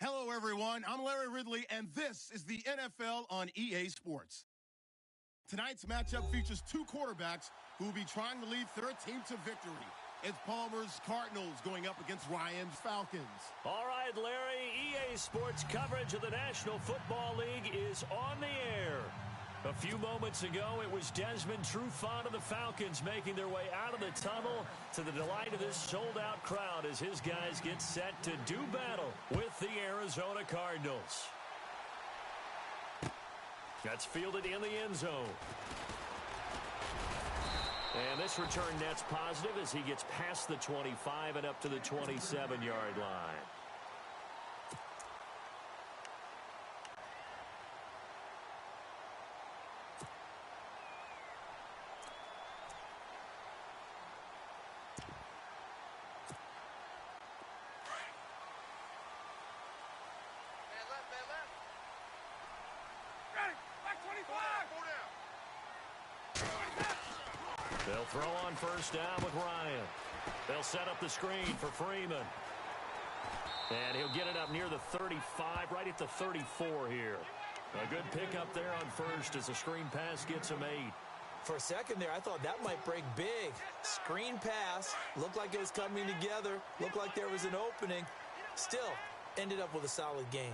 Hello, everyone. I'm Larry Ridley, and this is the NFL on EA Sports. Tonight's matchup features two quarterbacks who will be trying to lead their team to victory. It's Palmer's Cardinals going up against Ryan's Falcons. All right, Larry, EA Sports coverage of the National Football League is on the air. A few moments ago, it was Desmond Trufant of the Falcons making their way out of the tunnel to the delight of this sold-out crowd as his guys get set to do battle with the Arizona Cardinals. That's fielded in the end zone. And this return net's positive as he gets past the 25 and up to the 27-yard line. They'll throw on first down with Ryan. They'll set up the screen for Freeman. And he'll get it up near the 35, right at the 34 here. A good pickup there on first as the screen pass gets him 8. For a second there, I thought that might break big. Screen pass, looked like it was coming together, looked like there was an opening. Still, ended up with a solid gain.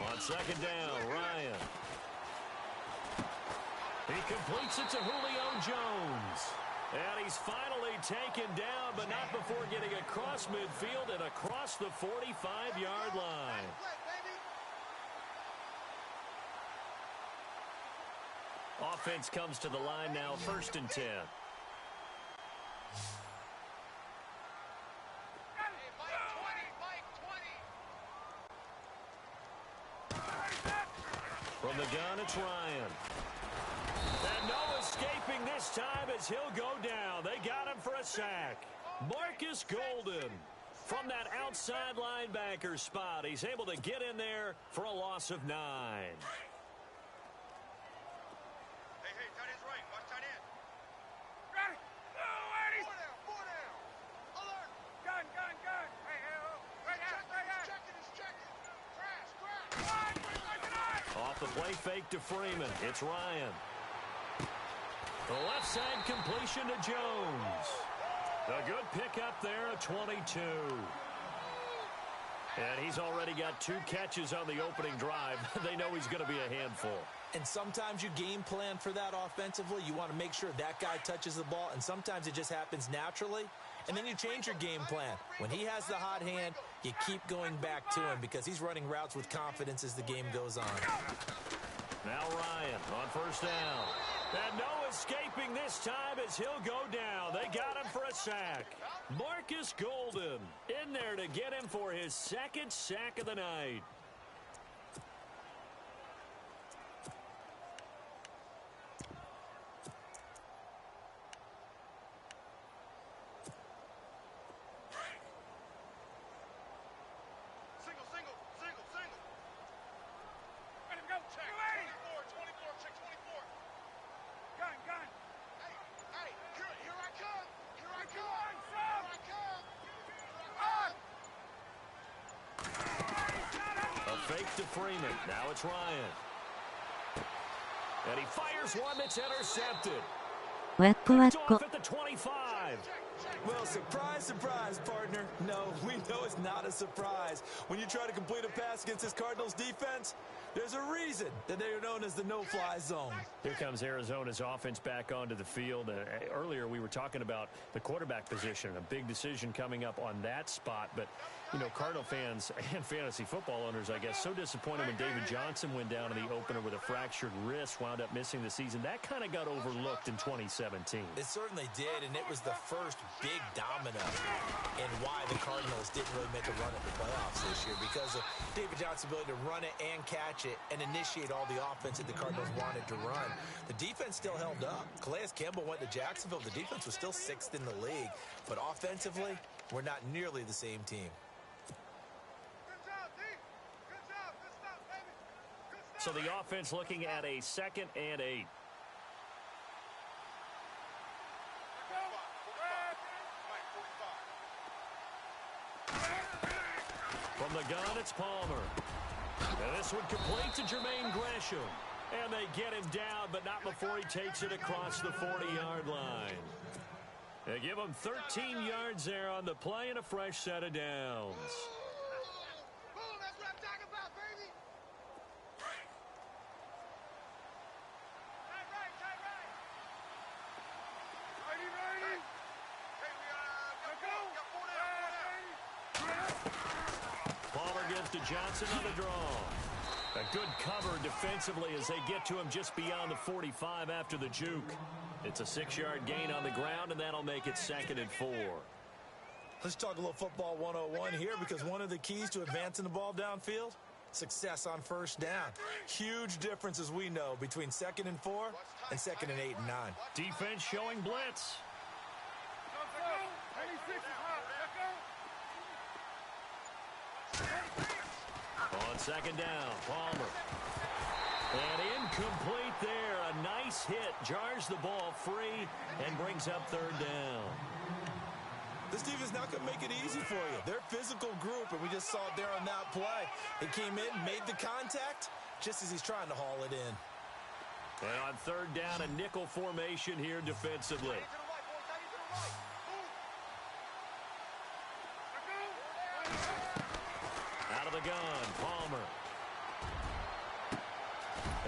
On second down, Ryan. He completes it to Julio Jones. And he's finally taken down, but not before getting across midfield and across the 45-yard line. Offense comes to the line now, 1st and 10. From the gun, it's Ryan. And no escaping this time as he'll go down. They got him for a sack. Marcus Golden from that outside linebacker spot. He's able to get in there for a loss of 9. Hey, tight end's right. Watch tight end. Got it. No, 80. Four down. Alert. Gun. Hey, oh. Right out. He's checking. Crash. Off the play fake to Freeman. It's Ryan. The left side completion to Jones. A good pickup there, a 22. And he's already got 2 catches on the opening drive. They know he's going to be a handful. And sometimes you game plan for that offensively. You want to make sure that guy touches the ball, and sometimes it just happens naturally. And then you change your game plan. When he has the hot hand, you keep going back to him because he's running routes with confidence as the game goes on. Now Ryan on first down. And no escaping this time as he'll go down. They got him for a sack. Marcus Golden in there to get him for his 2nd sack of the night. Single. Let him go. Check. 24. Check 24. Gun. Hey, here I come. A fake to Freeman. Now it's Ryan. And he fires one that's intercepted. Picked off at the 25. Well, surprise, partner. No, we know it's not a surprise. When you try to complete a pass against this Cardinals defense, there's a reason that they are known as the no-fly zone. Here comes Arizona's offense back onto the field. Earlier we were talking about the quarterback position, a big decision coming up on that spot. But, you know, Cardinal fans and fantasy football owners, I guess, so disappointed when David Johnson went down in the opener with a fractured wrist, wound up missing the season. That kind of got overlooked in 2017. It certainly did, and it was the first big domino in why the Cardinals didn't really make a run at the playoffs this year, because of David Johnson's ability to run it and catch it and initiate all the offense that the Cardinals wanted to run. The defense still held up. Calais Campbell went to Jacksonville. The defense was still 6th in the league, but offensively, we're not nearly the same team. So the offense looking at a 2nd and 8. From the gun, it's Palmer. And this one complete to Jermaine Gresham. And they get him down, but not before he takes it across the 40-yard line. They give him 13 yards there on the play and a fresh set of downs. Boom, that's what I'm talking about, baby. Tight right. Righty. Hey, we got four down. Palmer gives to Johnson on the draw. A good cover defensively as they get to him just beyond the 45 after the juke. It's a 6-yard gain on the ground, and that'll make it 2nd and 4. Let's talk a little football 101 here, because one of the keys to advancing the ball downfield, success on first down. Huge difference, as we know, between 2nd and 4 and 2nd and 8 and 9. Defense showing blitz. Let's go. 86 is hot. Let's go. On 2nd down, Palmer. And incomplete there. A nice hit. Jars the ball free and brings up 3rd down. This defense not going to make it easy for you. They're a physical group, and we just saw it there on that play. It came in, made the contact, just as he's trying to haul it in. And on 3rd down, a nickel formation here defensively. Out of the gun, Palmer.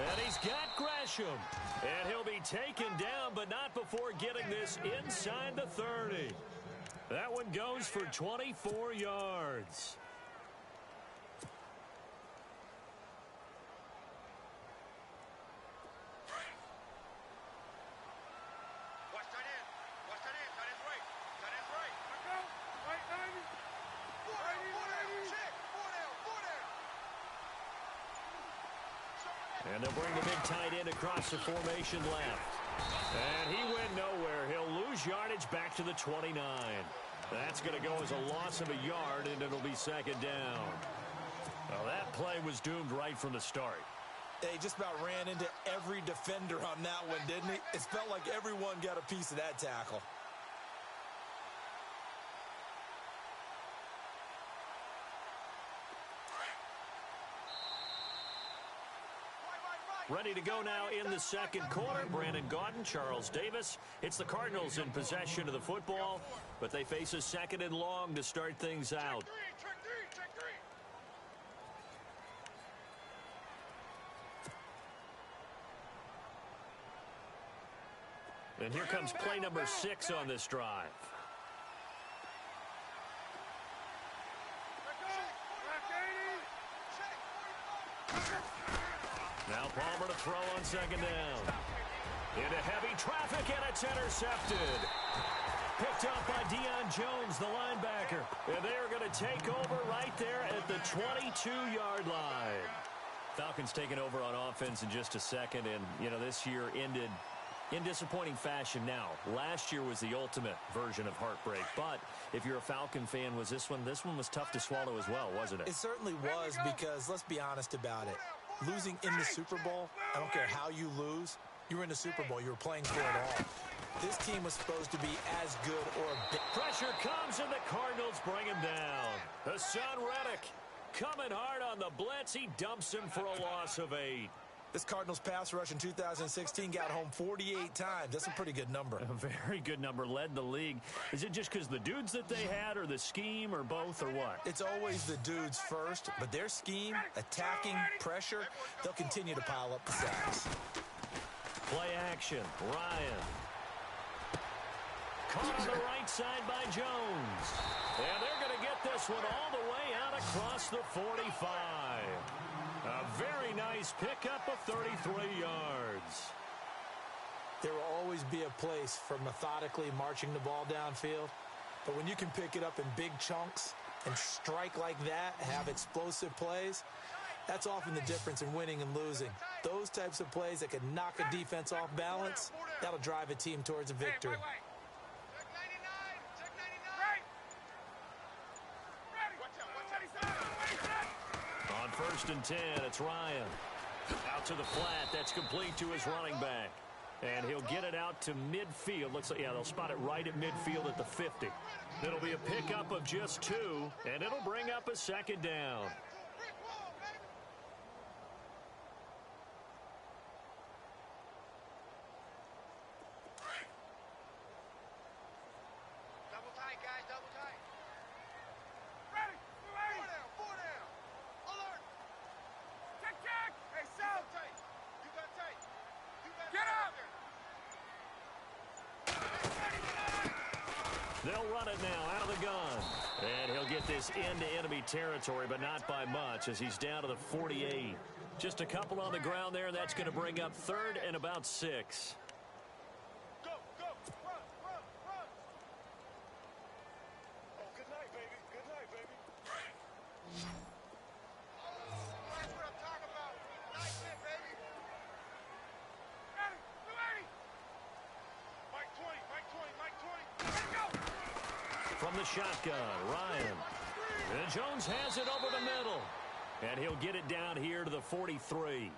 And he's got Gresham. And he'll be taken down, but not before getting this inside the 30. That one goes for 24 yards. Watch tight end. Watch tight end. Tight end's right. Tight end's right. Let's go. Right, 90. Four down. Check. Four down. And they'll bring the big tight end across the formation left. And he went nowhere. He'll lose yardage back to the 29. That's going to go as a loss of a yard, and it'll be 2nd down. Well, that play was doomed right from the start. They just about ran into every defender on that one, didn't he? It felt like everyone got a piece of that tackle. Ready to go now in the 2nd quarter. Brandon Gaudin, Charles Davis. It's the Cardinals in possession of the football, but they face a 2nd and long to start things out. Check three. And here comes play number 6 on this drive. Let's go. Left 80. Now Palmer to throw on 2nd down. Into heavy traffic, and it's intercepted. Picked up by Deion Jones, the linebacker. And they're going to take over right there at the 22-yard line. Falcons taking over on offense in just a second, and, you know, this year ended in disappointing fashion. Now, last year was the ultimate version of heartbreak, but if you're a Falcon fan, was this one was tough to swallow as well, wasn't it? It certainly was, because let's be honest about it. Losing in the Super Bowl, I don't care how you lose, you were in the Super Bowl. You were playing for it all. This team was supposed to be as good or a bit. Pressure comes, and the Cardinals bring him down. Hassan Reddick coming hard on the blitz. He dumps him for a loss of 8. This Cardinals pass rush in 2016 got home 48 times. That's a pretty good number. A very good number, led the league. Is it just because the dudes that they had, or the scheme, or both, or what? It's always the dudes first, but their scheme, attacking, pressure, they'll continue to pile up the sacks. Play action, Ryan. Caught on the right side by Jones. And they're going to get this one all the way out across the 45. A very nice pickup of 33 yards. There will always be a place for methodically marching the ball downfield, but when you can pick it up in big chunks and strike like that, have explosive plays, that's often the difference in winning and losing. Those types of plays that can knock a defense off balance, that'll drive a team towards a victory. Check 99. Check 99. Right. Ready. Watch out. On 1st and 10, it's Ryan. Out to the flat. That's complete to his running back. And And he'll get it out to midfield. Looks like, yeah, they'll spot it right at midfield at the 50. It'll be a pickup of just 2, and it'll bring up a second down. Double tight, guys, double tight. Ready. Four down. Alert. Check. Hey, You Sal. got tight. You got tight. You got Get tight up. there. They'll run it now out of the gun. And he'll get this into enemy territory, but not by much as he's down to the 48. Just a couple on the ground there. That's going to bring up 3rd and about 6. Go. Run. Oh, good night, baby. That's what I'm talking about. Nice hit, baby. Ready. 20. Let's go. From the shotgun, Ryan. And Jones has it over the middle. And he'll get it down here to the 43.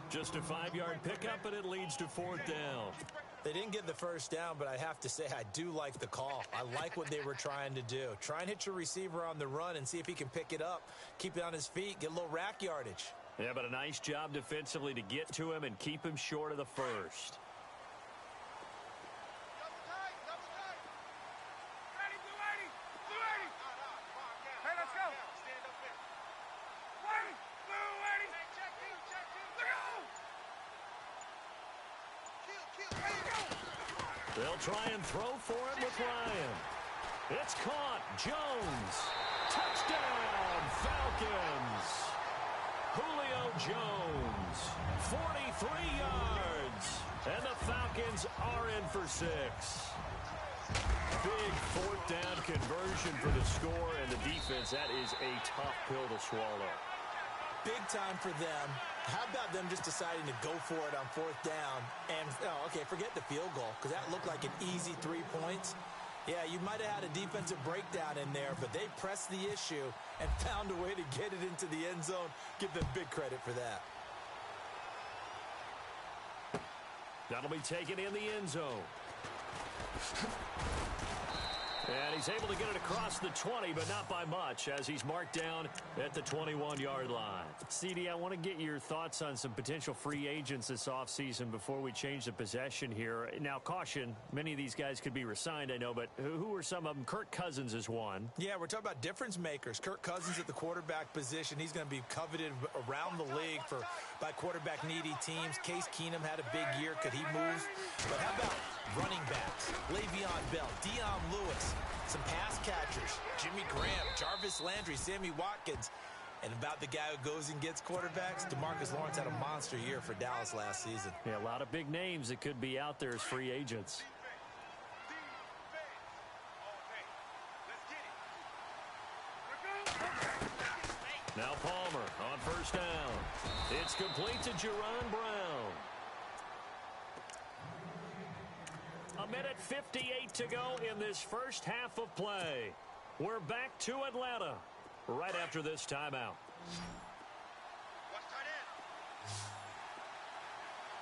Just a 5-yard pickup, and it leads to 4th down. They didn't get the first down, but I have to say I do like the call. I like what they were trying to do. Try and hit your receiver on the run and see if he can pick it up, keep it on his feet, get a little rack yardage. Yeah, but a nice job defensively to get to him and keep him short of the first. Double tight. Ready. 280. Hey, let's go. Stand up there. Ready. 280. Check two. Let's go. Kill. They'll try and throw for it with Ryan. It's caught. Jones. Touchdown, Falcons. Julio Jones, 43 yards. And the Falcons are in for 6. Big 4th down conversion for the score, and the defense, that is a tough pill to swallow. Big time for them. How about them just deciding to go for it on 4th down? And, okay, forget the field goal, because that looked like an easy 3 points. Yeah, you might have had a defensive breakdown in there, but they pressed the issue and found a way to get it into the end zone. Give them big credit for that. That'll be taken in the end zone. And he's able to get it across the 20, but not by much, as he's marked down at the 21-yard line. CD, I want to get your thoughts on some potential free agents this offseason before we change the possession here. Now, caution, many of these guys could be resigned, I know, but who are some of them? Kirk Cousins is one. Yeah, we're talking about difference makers. Kirk Cousins at the quarterback position. He's going to be coveted around the league by quarterback-needy teams. Case Keenum had a big year. Could he move? But how about running backs? Le'Veon Bell, Dion Lewis, some pass catchers, Jimmy Graham, Jarvis Landry, Sammy Watkins. And about the guy who goes and gets quarterbacks, DeMarcus Lawrence had a monster year for Dallas last season. Yeah, a lot of big names that could be out there as free agents. Now Palmer on 1st down. It's complete to Jerron Brown. 1:58 to go in this first half of play. We're back to Atlanta right after this timeout. Watch tight end.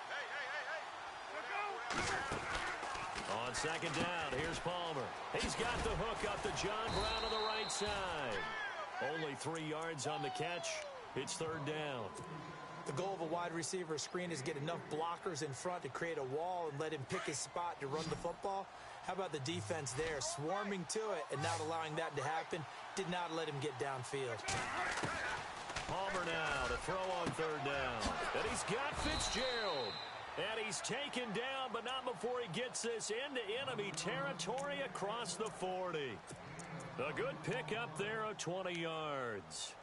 Hey. On 2nd down, here's Palmer. He's got the hook up to John Brown on the right side. Only 3 yards on the catch. It's 3rd down. The goal of a wide receiver screen is get enough blockers in front to create a wall and let him pick his spot to run the football. How about the defense there, swarming to it and not allowing that to happen? Did not let him get downfield. Palmer now to throw on 3rd down. And he's got Fitzgerald. And he's taken down, but not before he gets this into enemy territory across the 40. A good pickup there of 20 yards.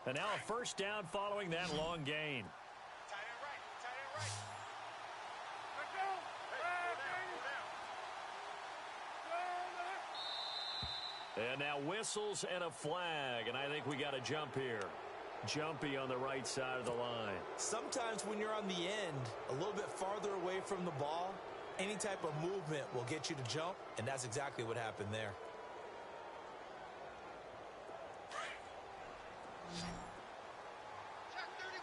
And now a 1st down following that long gain. Tight end right. Let's go. And now whistles and a flag, and I think we got a jump here. Jumpy on the right side of the line. Sometimes when you're on the end, a little bit farther away from the ball, any type of movement will get you to jump, and that's exactly what happened there. Check 31.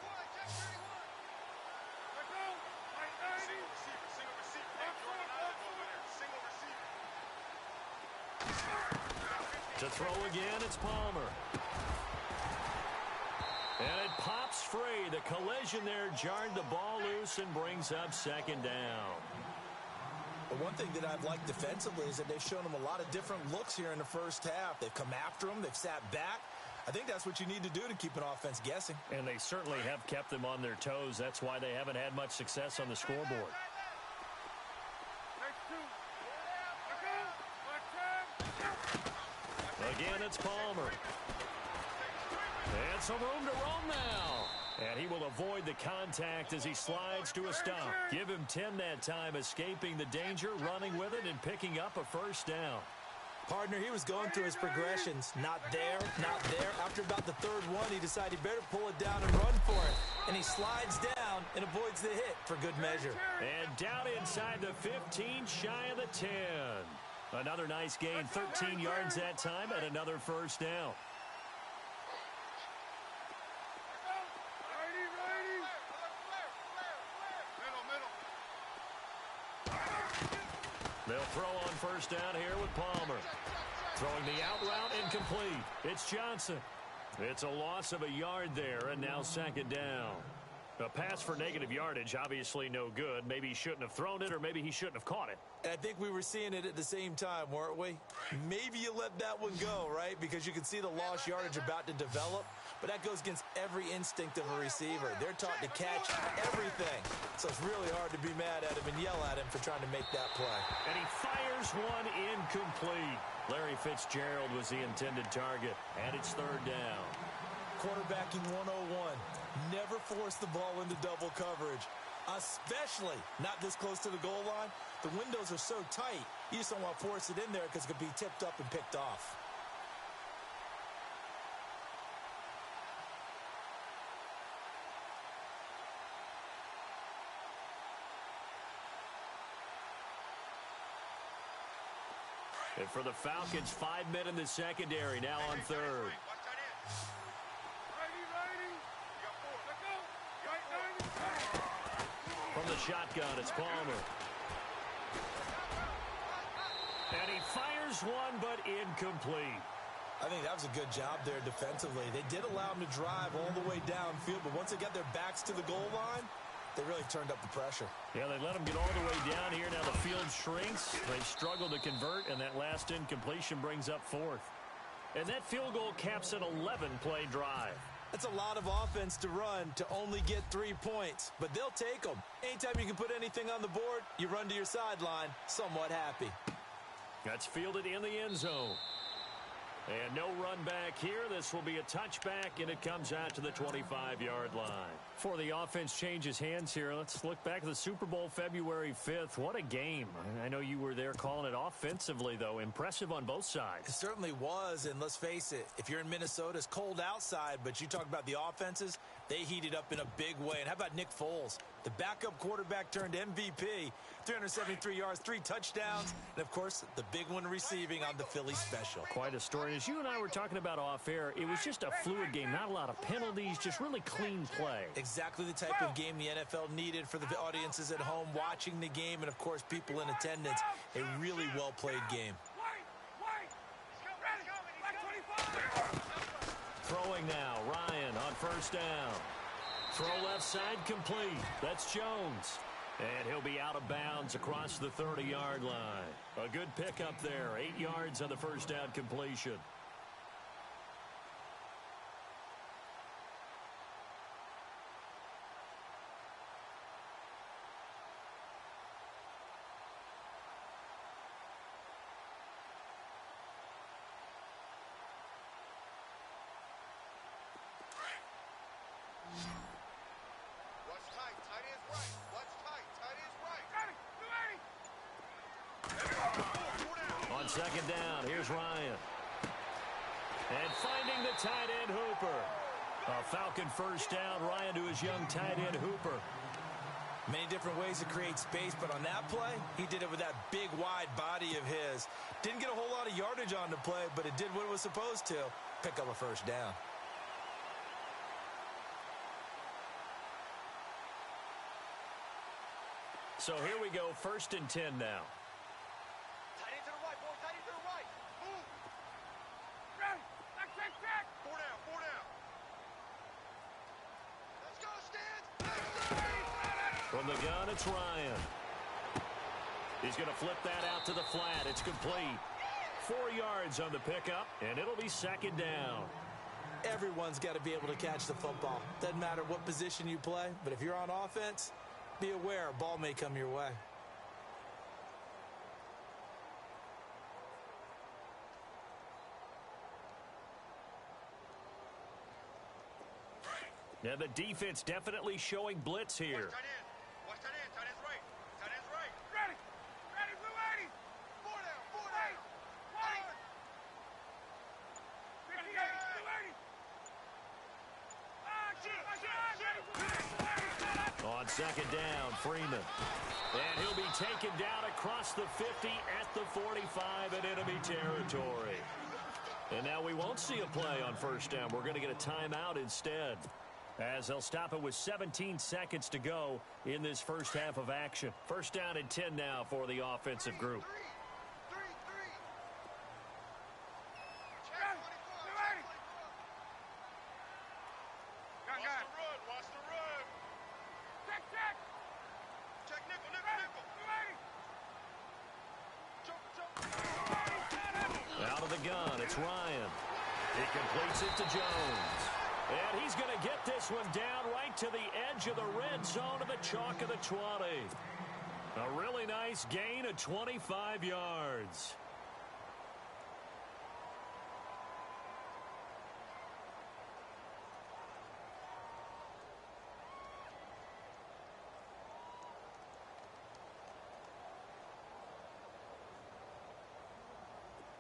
To throw again, it's Palmer. And it pops free. The collision there jarred the ball loose and brings up second down. But one thing that I've liked defensively is that they've shown them a lot of different looks here in the first half. They've come after them. They've sat back. I think that's what you need to do to keep an offense guessing. And they certainly have kept them on their toes. That's why they haven't had much success on the scoreboard. Again, it's Palmer. And some room to roam now. And he will avoid the contact as he slides to a stop. Give him 10 that time, escaping the danger, running with it, and picking up a first down. Partner, he was going through his progressions. Not there, not there. After about the third one, he decided he better pull it down and run for it. And he slides down and avoids the hit for good measure. And down inside the 15, shy of the 10. Another nice gain, 13 yards that time, and another first down. They'll throw on first down here with Palmer. Throwing the out route, incomplete. It's Johnson. It's a loss of a yard there, and now second down. A pass for negative yardage, obviously no good. Maybe he shouldn't have thrown it, or maybe he shouldn't have caught it. And I think we were seeing it at the same time, weren't we? Maybe you let that one go, right? Because you can see the lost yardage about to develop. But that goes against every instinct of a receiver. They're taught to catch everything. So it's really hard to be mad at him and yell at him for trying to make that play. And he fires one incomplete. Larry Fitzgerald was the intended target. And it's third down. Quarterbacking 101. Never force the ball into double coverage. Especially not this close to the goal line. The windows are so tight, you just don't want to force it in there because it could be tipped up and picked off. And for the Falcons, 5 men in the secondary, now on third. From the shotgun, it's Palmer. And he fires one, but incomplete. I think that was a good job there defensively. They did allow him to drive all the way downfield, but once they got their backs to the goal line, they really turned up the pressure. Yeah, they let him get all the way down here. Now the field shrinks. They struggle to convert, and that last incompletion brings up fourth. And that field goal caps an 11-play drive. That's a lot of offense to run to only get 3 points, but they'll take them. Anytime you can put anything on the board, you run to your sideline somewhat happy. That's fielded in the end zone. And no run back here. This will be a touchback, and it comes out to the 25-yard line. Before the offense changes hands here, let's look back at the Super Bowl February 5th. What a game. I know you were there calling it offensively, though. Impressive on both sides. It certainly was, and let's face it, if you're in Minnesota, it's cold outside, but you talk about the offenses, they heated up in a big way. And how about Nick Foles? The backup quarterback turned MVP, 373 yards, 3 touchdowns, and, of course, the big one receiving on the Philly special. Quite a story. As you and I were talking about off air, it was just a fluid game. Not a lot of penalties, just really clean play. Exactly the type of game the NFL needed for the audiences at home watching the game and, of course, people in attendance. A really well-played game. Throwing now, Ryan on first down. Throw left side complete. That's Jones. And he'll be out of bounds across the 30-yard line. A good pickup there. 8 yards on the first down completion. On second down, here's Ryan. And finding the tight end, Hooper. A Falcon first down, Ryan to his young tight end, Hooper. Many different ways to create space, but on that play, he did it with that big, wide body of his. Didn't get a whole lot of yardage on the play, but it did what it was supposed to. Pick up a first down. So here we go, 1st and 10 now. Tight end to the right, boy. Tight end to the right. From the gun, it's Ryan. He's going to flip that out to the flat. It's complete. 4 yards on the pickup, and it'll be second down. Everyone's got to be able to catch the football. Doesn't matter what position you play, but if you're on offense, be aware a ball may come your way. Now the defense definitely showing blitz here. Watch tight end. Tight end's right. Tight end's right. Ready. Ready, blue 80. 4 down. 4 down. Wait. 58, blue 80. On second down, Freeman. And he'll be taken down across the 50 at the 45 in enemy territory. And now we won't see a play on first down. We're going to get a timeout instead, as they'll stop it with 17 seconds to go in this first half of action. First down and 10 now for the offensive group. Watch the run. Check. Check nickel. Out of the gun, it's Ryan. He completes it to Jones. And he's going to get this one down right to the edge of the red zone of the chalk of the 20. A really nice gain of 25 yards.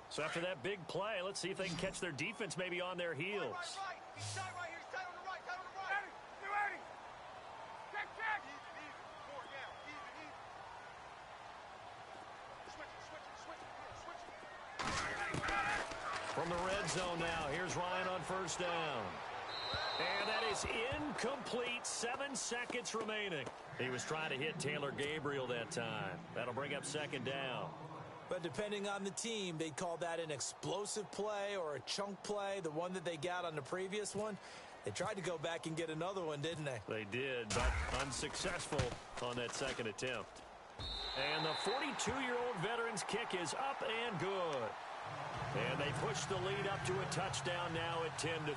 So after that big play, let's see if they can catch their defense maybe on their heels. Right. He's tight right here. He's tight on the right. Ready, blue 80. Check. Even. 4 down. Even. Switch it. From the red zone now, here's Ryan on first down. And that is incomplete. 7 seconds remaining. He was trying to hit Taylor Gabriel that time. That'll bring up second down. But depending on the team, they'd call that an explosive play or a chunk play, the one that they got on the previous one. They tried to go back and get another one, didn't they? They did, but unsuccessful on that second attempt. And the 42-year-old veteran's kick is up and good. And they push the lead up to a touchdown now at 10-3.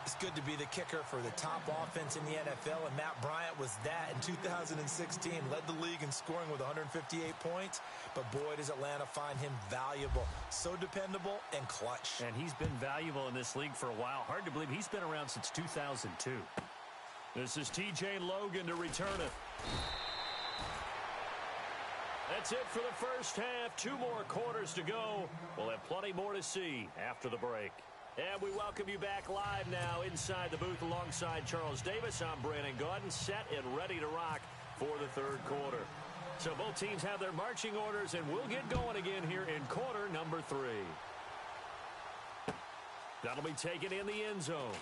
It's good to be the kicker for the top offense in the NFL, and Matt Bryant was that in 2016. Led the league in scoring with 158 points, but boy, does Atlanta find him valuable. So dependable and clutch. And he's been valuable in this league for a while. Hard to believe he's been around since 2002. This is T.J. Logan to return it. That's it for the first half. 2 more quarters to go. We'll have plenty more to see after the break. And we welcome you back live now inside the booth alongside Charles Davis. I'm Brandon Gaudin, set and ready to rock for the third quarter. So both teams have their marching orders, and we'll get going again here in quarter number 3. That'll be taken in the end zone.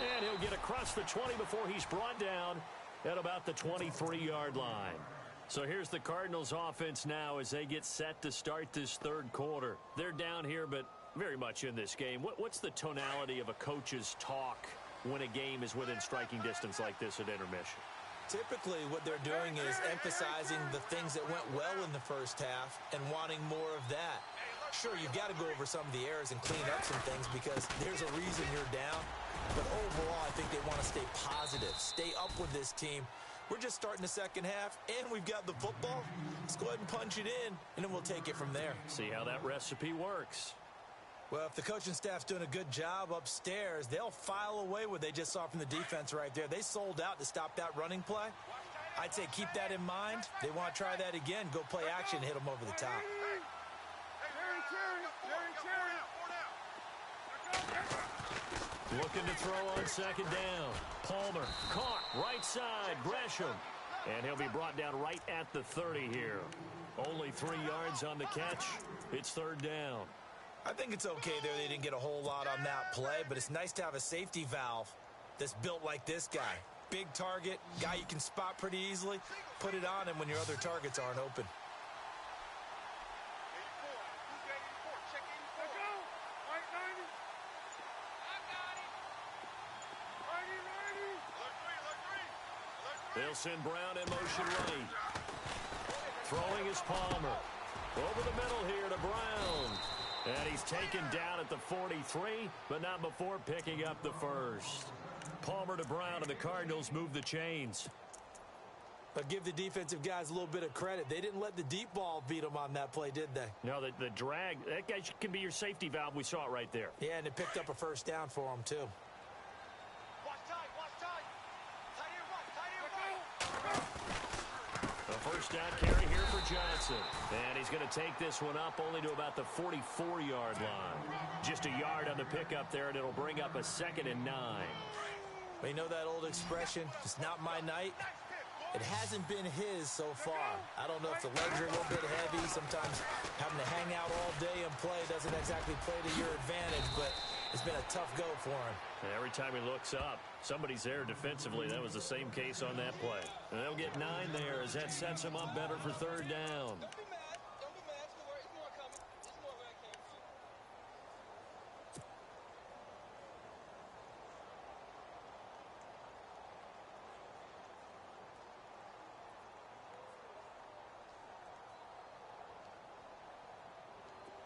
And he'll get across the 20 before he's brought down at about the 23-yard line. So here's the Cardinals offense now as they get set to start this third quarter. They're down here, but very much in this game. What's the tonality of a coach's talk when a game is within striking distance like this at intermission? Typically, what they're doing is emphasizing the things that went well in the first half and wanting more of that. Sure, you've got to go over some of the errors and clean up some things because there's a reason you're down. But overall, I think they want to stay positive, stay up with this team. We're just starting the second half, and we've got the football. Let's go ahead and punch it in, and then we'll take it from there. See how that recipe works. Well, if the coaching staff's doing a good job upstairs, they'll file away what they just saw from the defense right there. They sold out to stop that running play. I'd say keep that in mind. They want to try that again, go play action, hit them over the top. Looking to throw on second down. Palmer caught right side. Gresham. And he'll be brought down right at the 30 here. Only 3 yards on the catch. It's third down. I think it's okay there. They didn't get a whole lot on that play, but it's nice to have a safety valve that's built like this guy. Big target, guy you can spot pretty easily. Put it on him when your other targets aren't open. They'll send Brown in motion right. Throwing is Palmer. Over the middle here to Brown. And he's taken down at the 43, but not before picking up the first. Palmer to Brown, and the Cardinals move the chains. But give the defensive guys a little bit of credit. They didn't let the deep ball beat them on that play, did they? No, the drag, that guy can be your safety valve. We saw it right there. Yeah, and it picked up a first down for them, too. Watch tight, watch tight. Tight end right. A first down carry here for Johnson. And he's going to take this one up only to about the 44-yard line. Just a yard on the pickup there, and it'll bring up a 2nd and 9. Well, you know that old expression, it's not my night? It hasn't been his so far. I don't know if the legs are a little bit heavy. Sometimes having to hang out all day and play doesn't exactly play to your advantage, but it's been a tough go for him. And every time he looks up, somebody's there defensively. That was the same case on that play. And they'll get 9 there as that sets him up better for 3rd down. Don't be mad. Don't be mad. There's more coming. There's more where I came from.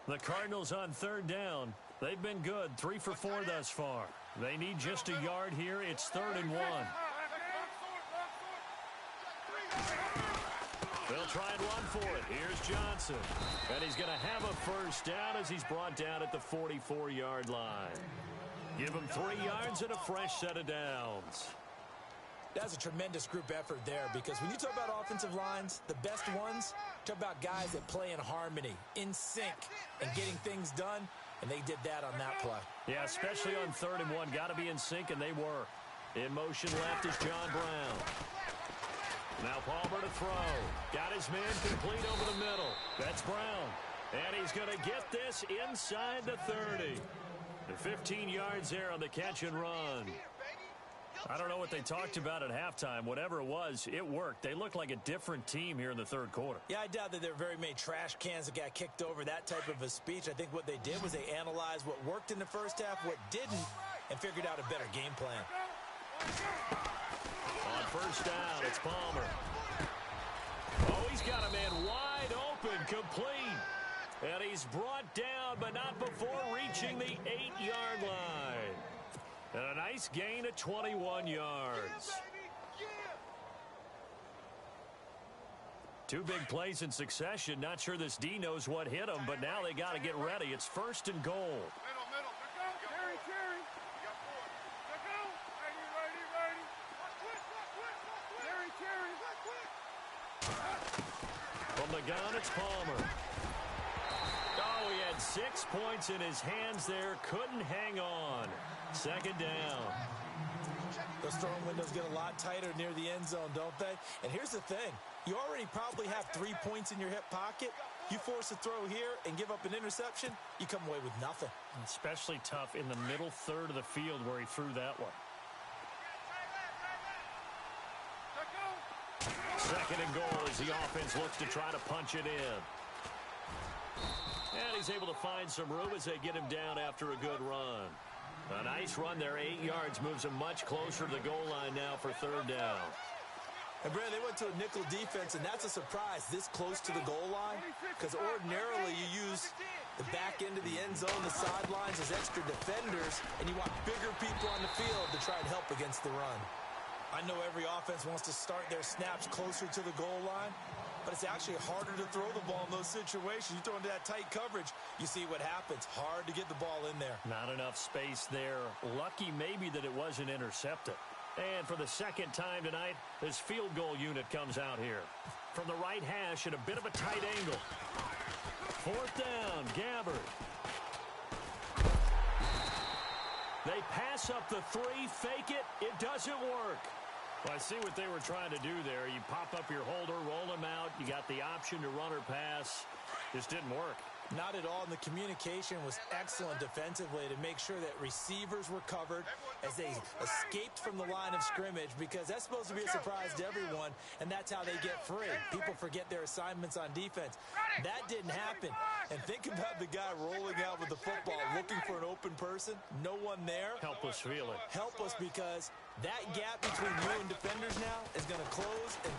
The Cardinals on 3rd down. They've been good, 3 for 4 thus far. They need just a yard here. It's 3rd and 1. They'll try and run for it. Here's Johnson. And he's going to have a first down as he's brought down at the 44-yard line. Give him 3 yards and a fresh set of downs. That's a tremendous group effort there, because when you talk about offensive lines, the best ones, talk about guys that play in harmony, in sync, and getting things done, and they did that on that play. Yeah, especially on 3rd and 1. Got to be in sync, and they were. In motion left is John Brown. Now Palmer to throw. Got his man complete over the middle. That's Brown. And he's going to get this inside the 30. The 15 yards there on the catch and run. I don't know what they talked about at halftime. Whatever it was, it worked. They looked like a different team here in the 3rd quarter. Yeah, I doubt that there were very many trash cans that got kicked over, that type of a speech. I think what they did was they analyzed what worked in the first half, what didn't, and figured out a better game plan. On first down, it's Palmer. Oh, he's got a man wide open, complete. And he's brought down, but not before reaching the 8-yard line. And a nice gain of 21 yards. 2 big plays in succession. Not sure this D knows what hit him, but now they got to get ready. It's 1st and goal. Middle. Cherry. Ready. From the gun, it's Palmer. Oh, he had 6 points in his hands there. Couldn't hang on. 2nd down. Those throwing windows get a lot tighter near the end zone, don't they? And here's the thing. You already probably have 3 points in your hip pocket. You force a throw here and give up an interception, you come away with nothing. Especially tough in the middle 3rd of the field where he threw that one. 2nd and goal as the offense looks to try to punch it in. And he's able to find some room as they get him down after a good run. A nice run there, 8 yards, moves him much closer to the goal line now for 3rd down. And, Brad, they went to a nickel defense, and that's a surprise this close to the goal line, because ordinarily you use the back end of the end zone, the sidelines as extra defenders, and you want bigger people on the field to try and help against the run. I know every offense wants to start their snaps closer to the goal line, but it's actually harder to throw the ball in those situations. You throw into that tight coverage, you see what happens. Hard to get the ball in there. Not enough space there. Lucky maybe that it wasn't intercepted. And for the 2nd time tonight, this field goal unit comes out here. From the right hash at a bit of a tight angle. 4th down, Gabbard. They pass up the 3, fake it. It doesn't work. Well, I see what they were trying to do there. You pop up your holder, roll him out. You got the option to run or pass. Just didn't work. Not at all, and the communication was excellent defensively to make sure that receivers were covered as they escaped from the line of scrimmage, because that's supposed to be a surprise to everyone, and that's how they get free. People forget their assignments on defense. That didn't happen. And think about the guy rolling out with the football, looking for an open person, no one there. Helpless feeling. Helpless, because that gap between you and defenders now is going to close.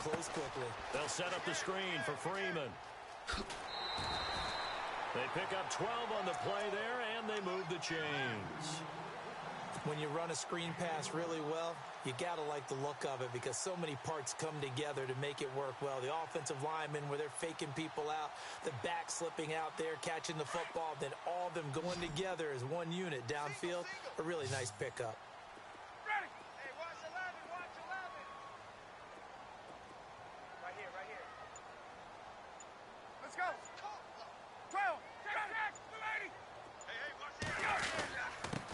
close quickly. They'll set up the screen for Freeman. They pick up 12 on the play there, and they move the chains. When you run a screen pass really well, you got to like the look of it because so many parts come together to make it work well. The offensive linemen, where they're faking people out, the back slipping out there, catching the football, then all of them going together as one unit downfield. A really nice pickup. Ready. Hey, watch 11, watch 11. Right here, right here. Let's go. 12. Check. Blue 80. Hey, watch here.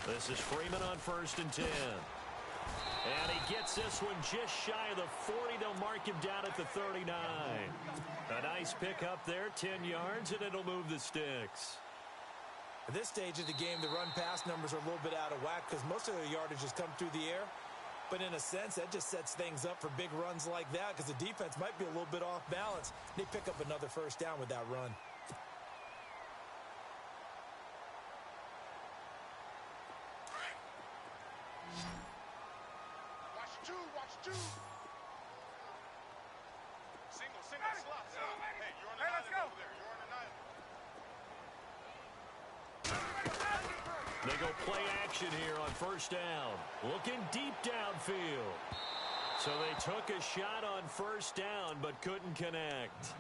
This is Freeman on 1st and 10. And he gets this one just shy of the 40. They'll mark him down at the 39. A nice pickup there, 10 yards, and it'll move the sticks. At this stage of the game, the run-pass numbers are a little bit out of whack because most of their yardage has come through the air. But in a sense, that just sets things up for big runs like that because the defense might be a little bit off balance. They pick up another first down with that run. Watch two. Single, slot. Hey, you're on the Hey, let's island go. over there. You're on an island. They go play action here on 1st down. Looking deep downfield. So they took a shot on 1st down but couldn't connect.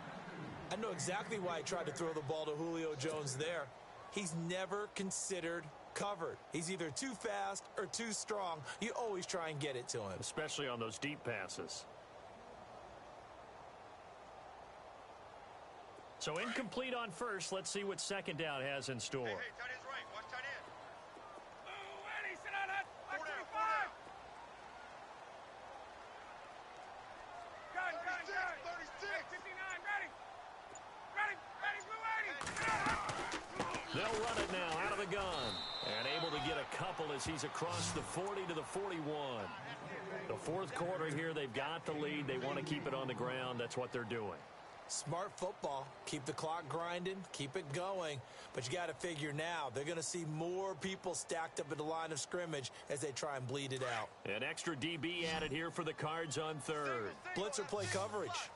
I know exactly why he tried to throw the ball to Julio Jones there. He's never considered covered. He's either too fast or too strong. You always try and get it to him. Especially on those deep passes. So incomplete on 1st. Let's see what 2nd down has in store. Hey, tight end's right. Watch tight end. Blue 80. Sit on that. Watch 25. Gun. 36. 59. Ready, Blue 80. They'll run it now out of the gun. And able to get a couple as he's across the 40 to the 41. The 4th quarter here, they've got the lead. They want to keep it on the ground. That's what they're doing. Smart football. Keep the clock grinding. Keep it going. But you got to figure now, they're going to see more people stacked up at the line of scrimmage as they try and bleed it out. An extra DB added here for the Cards on 3rd. Blitzer play coverage.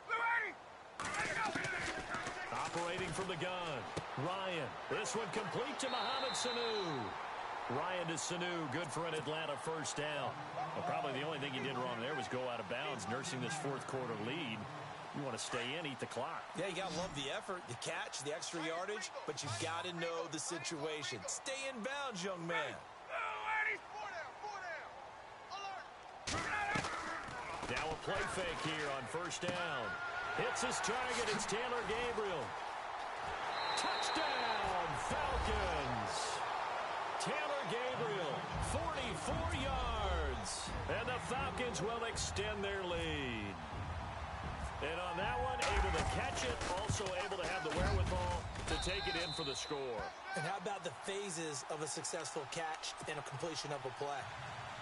Blue 80. Let's go. Operating from the gun. Ryan. This one complete to Mohamed Sanu. Ryan to Sanu. Good for an Atlanta 1st down. Well, probably the only thing he did wrong there was go out of bounds, nursing this 4th quarter lead. You want to stay in, eat the clock. Yeah, you got to love the effort, the catch, the extra yardage, but you got to know the situation. Stay in bounds, young man. Now a play fake here on 1st down. Hits his target. It's Taylor Gabriel. Touchdown, Falcons. Taylor Gabriel, 44 yards. And the Falcons will extend their lead. And on that one, able to catch it, also able to have the wherewithal to take it in for the score. And how about the phases of a successful catch and a completion of a play?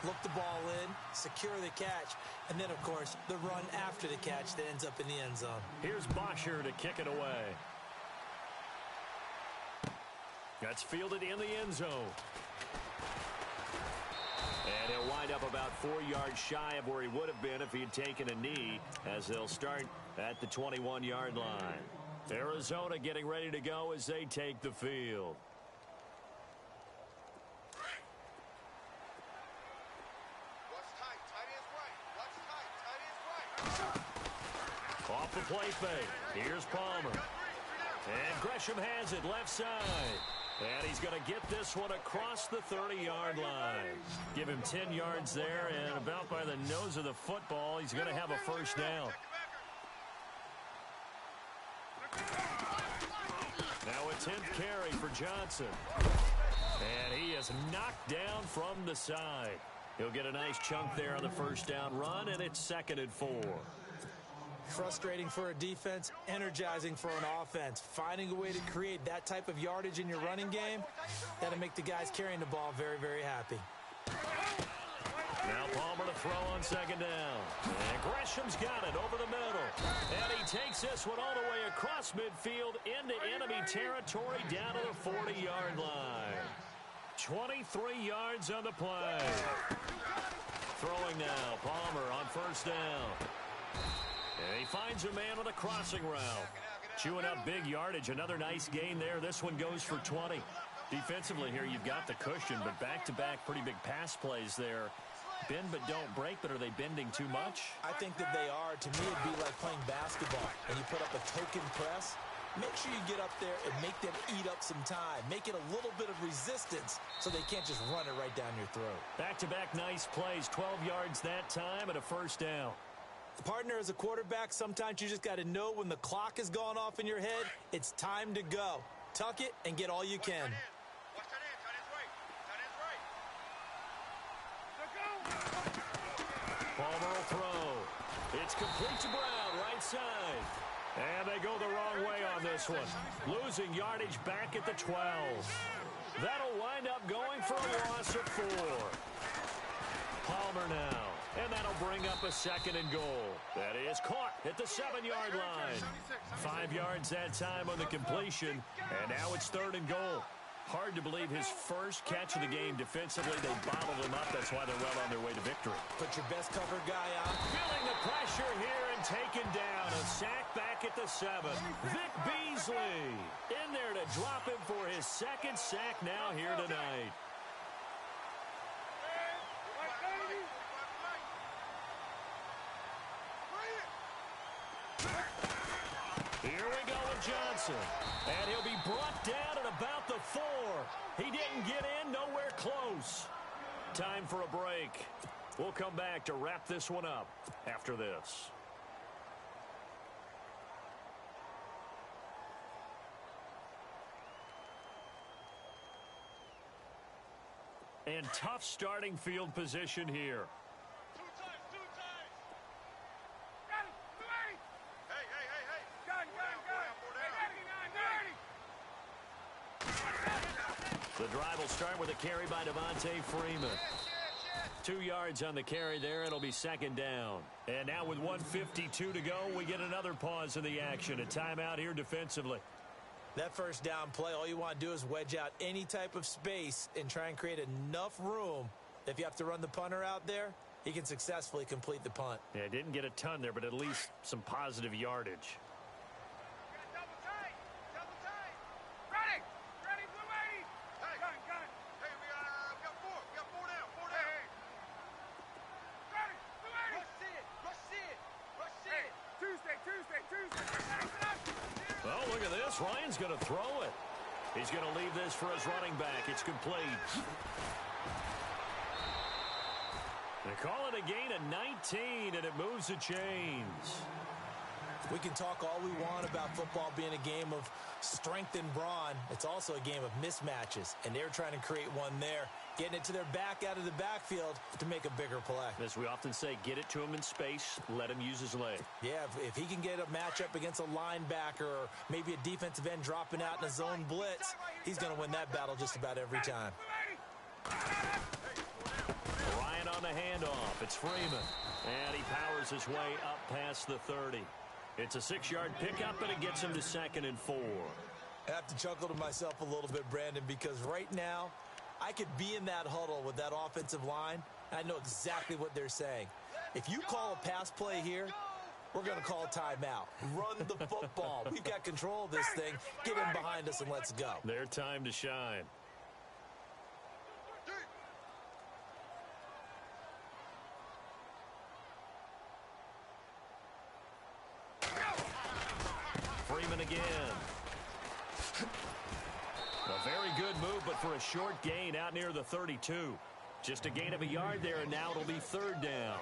Look the ball in, secure the catch, and then, of course, the run after the catch that ends up in the end zone. Here's Bosher to kick it away. That's fielded in the end zone. And he'll wind up about 4 yards shy of where he would have been if he had taken a knee, as they'll start at the 21-yard line. Arizona getting ready to go as they take the field. Off the play fake. Here's Palmer. And Gresham has it left side. And he's going to get this one across the 30-yard line. Give him 10 yards there, and about by the nose of the football, he's going to have a 1st down. Now a 10th carry for Johnson. And he is knocked down from the side. He'll get a nice chunk there on the 1st down run, and it's 2nd and 4. Frustrating for a defense, energizing for an offense. Finding a way to create that type of yardage in your running game, that'll make the guys carrying the ball very, very happy. Now Palmer to throw on 2nd down. And Gresham's got it over the middle. And he takes this one all the way across midfield into enemy territory down to the 40-yard line. 23 yards on the play. Throwing now, Palmer on first down. And he finds a man with a crossing route. Chewing up big yardage. Another nice gain there. This one goes for 20. Defensively here, you've got the cushion, but back-to-back pretty big pass plays there. Bend but don't break, but are they bending too much? I think that they are. To me, it'd be like playing basketball, and you put up a token press. Make sure you get up there and make them eat up some time. Make it a little bit of resistance so they can't just run it right down your throat. Back-to-back nice plays, 12 yards that time and a first down. Partner, as a quarterback, sometimes you just got to know when the clock has gone off in your head, it's time to go. Tuck it and get all you can. Palmer will throw. It's complete to Brown, right side. And they go the wrong way on this one. Losing yardage back at the 12. That'll wind up going for a loss of 4. Palmer now. And that'll bring up a second and goal. That is caught at the 7-yard line. 5 yards that time on the completion. And now it's third and goal. Hard to believe his first catch of the game defensively. They bottled him up. That's why they're well on their way to victory. Put your best cover guy on. Feeling the pressure here and taken down. A sack back at the 7. Vic Beasley in there to drop him for his second sack now here tonight. Here we go with Johnson. And he'll be brought down at about the 4. He didn't get in, nowhere close. Time for a break. We'll come back to wrap this one up after this. And tough starting field position here. Two times. Got it. 280. Hey. Gun. Hey, 30. The drive will start with a carry by Devontae Freeman. 2 yards on the carry there. It'll be second down. And now with 1:52 to go, we get another pause in the action. A timeout here defensively. That first down play, all you want to do is wedge out any type of space and try and create enough room. If you have to run the punter out there, he can successfully complete the punt. Yeah, didn't get a ton there, but at least some positive yardage. Double tight. Ready, Blue 80. Gun. Hey, we got 4. We got 4 down. 4 down. Hey. Ready, Blue 80. Rush it. Tuesday. Oh, look at this. Ryan's going to throw it. He's going to leave this for his running back. It's complete. They call it a gain of 19, and it moves the chains. We can talk all we want about football being a game of strength and brawn. It's also a game of mismatches, and they're trying to create one there, getting it to their back out of the backfield to make a bigger play. As we often say, get it to him in space, let him use his leg. Yeah, if he can get a matchup against a linebacker or maybe a defensive end dropping out in a zone blitz, he's going to win that battle just about every time. Ryan on the handoff. It's Freeman. And he powers his way up past the 30. It's a 6-yard pickup, and it gets him to 2nd and 4. I have to chuckle to myself a little bit, Brandon, because right now I could be in that huddle with that offensive line. I know exactly what they're saying. If you call a pass play here, we're going to call a timeout. Run the football. We've got control of this thing. Get in behind us and let's go. Their time to shine. Freeman again. A very good move, but for a short gain out near the 32. Just a gain of a yard there, and now it'll be third down.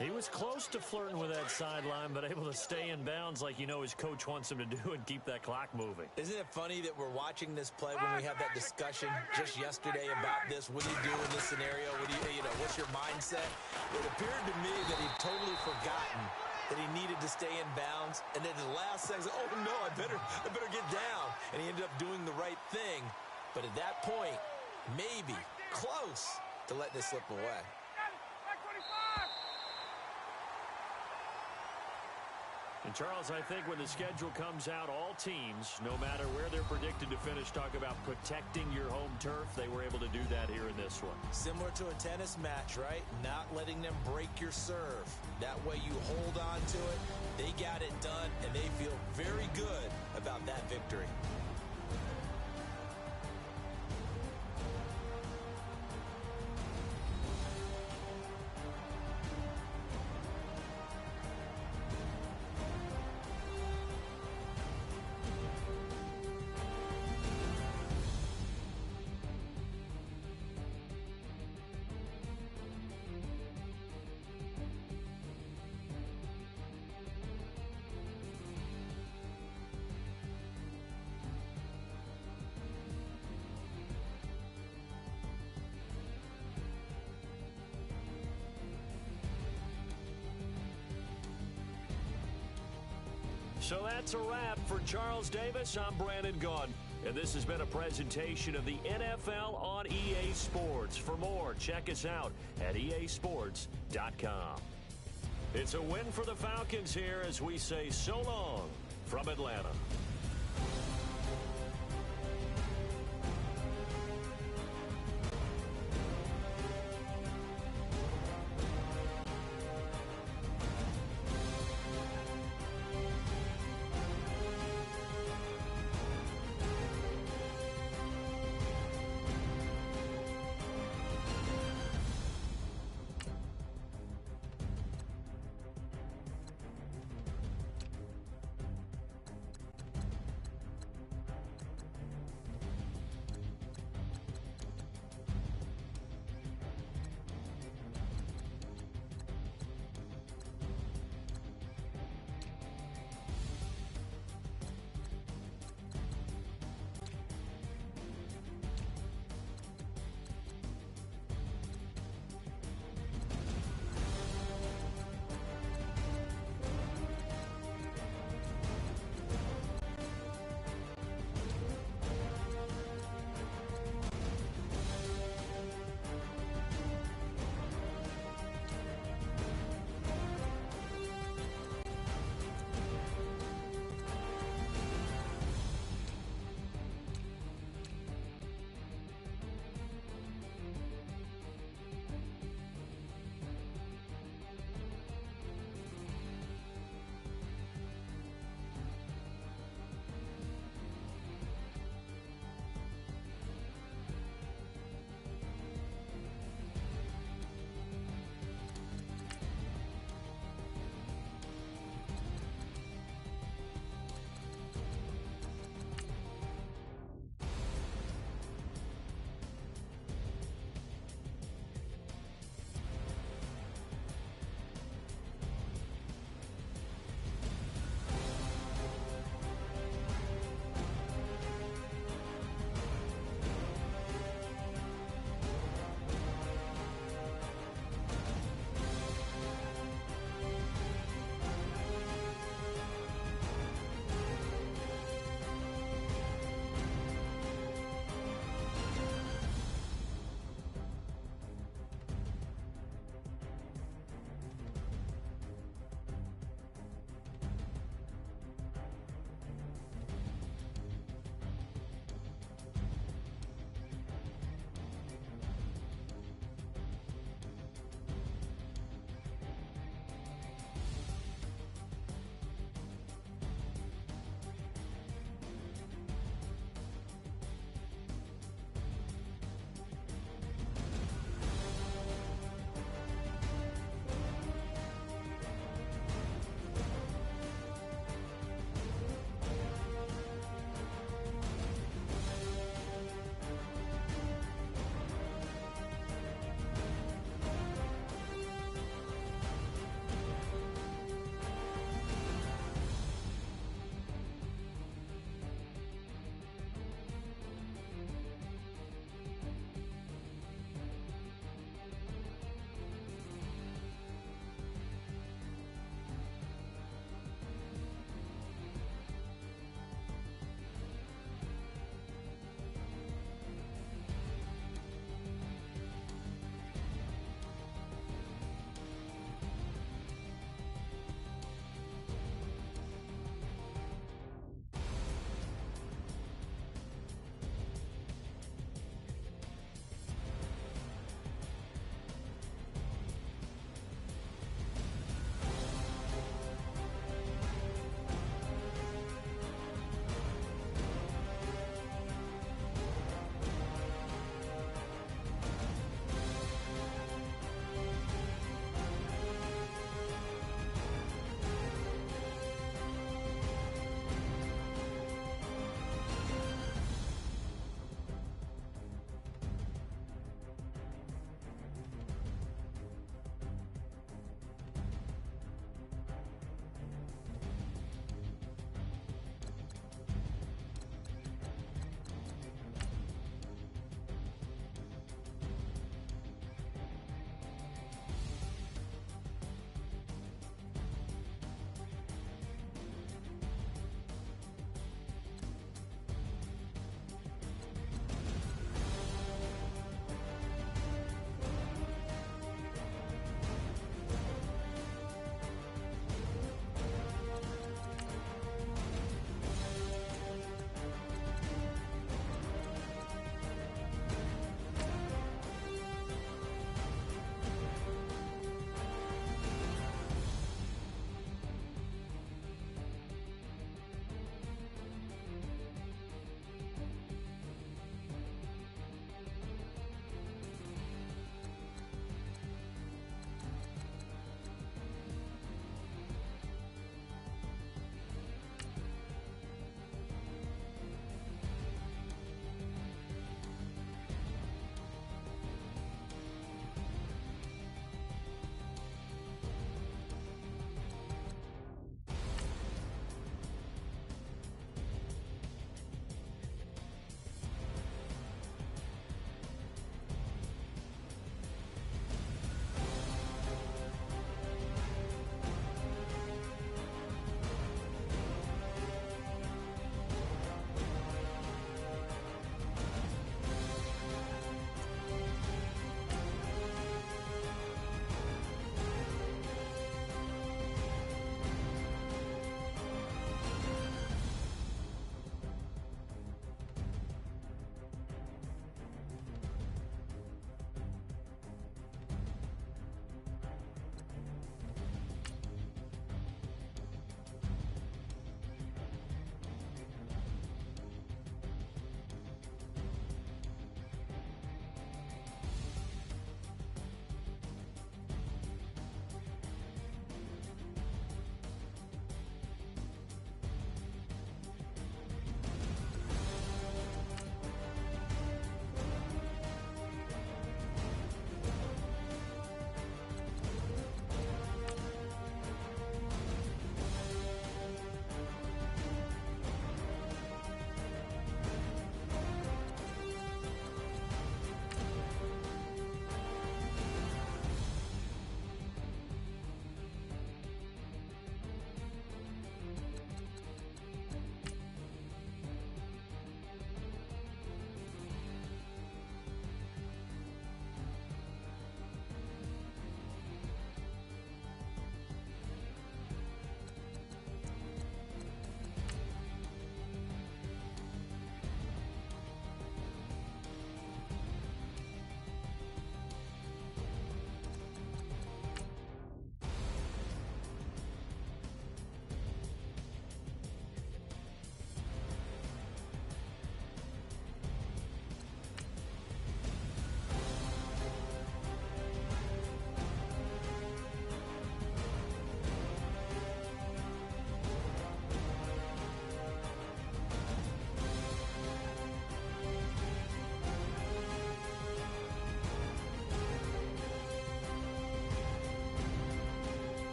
He was close to flirting with that sideline, but able to stay in bounds like you know his coach wants him to do and keep that clock moving. Isn't it funny that we're watching this play when we had that discussion just yesterday about this? What do you do in this scenario? What's your mindset? It appeared to me that he'd totally forgotten that he needed to stay in bounds, and then the last second, oh no, I better get down. And he ended up doing the right thing. But at that point, maybe close to letting it slip away. And, Charles, I think when the schedule comes out, all teams, no matter where they're predicted to finish, talk about protecting your home turf. They were able to do that here in this one. Similar to a tennis match, right? Not letting them break your serve. That way you hold on to it. They got it done, and they feel very good about that victory. So that's a wrap for Charles Davis. I'm Brandon Gaudin, and this has been a presentation of the NFL on EA Sports. For more, check us out at easports.com. It's a win for the Falcons here as we say so long from Atlanta.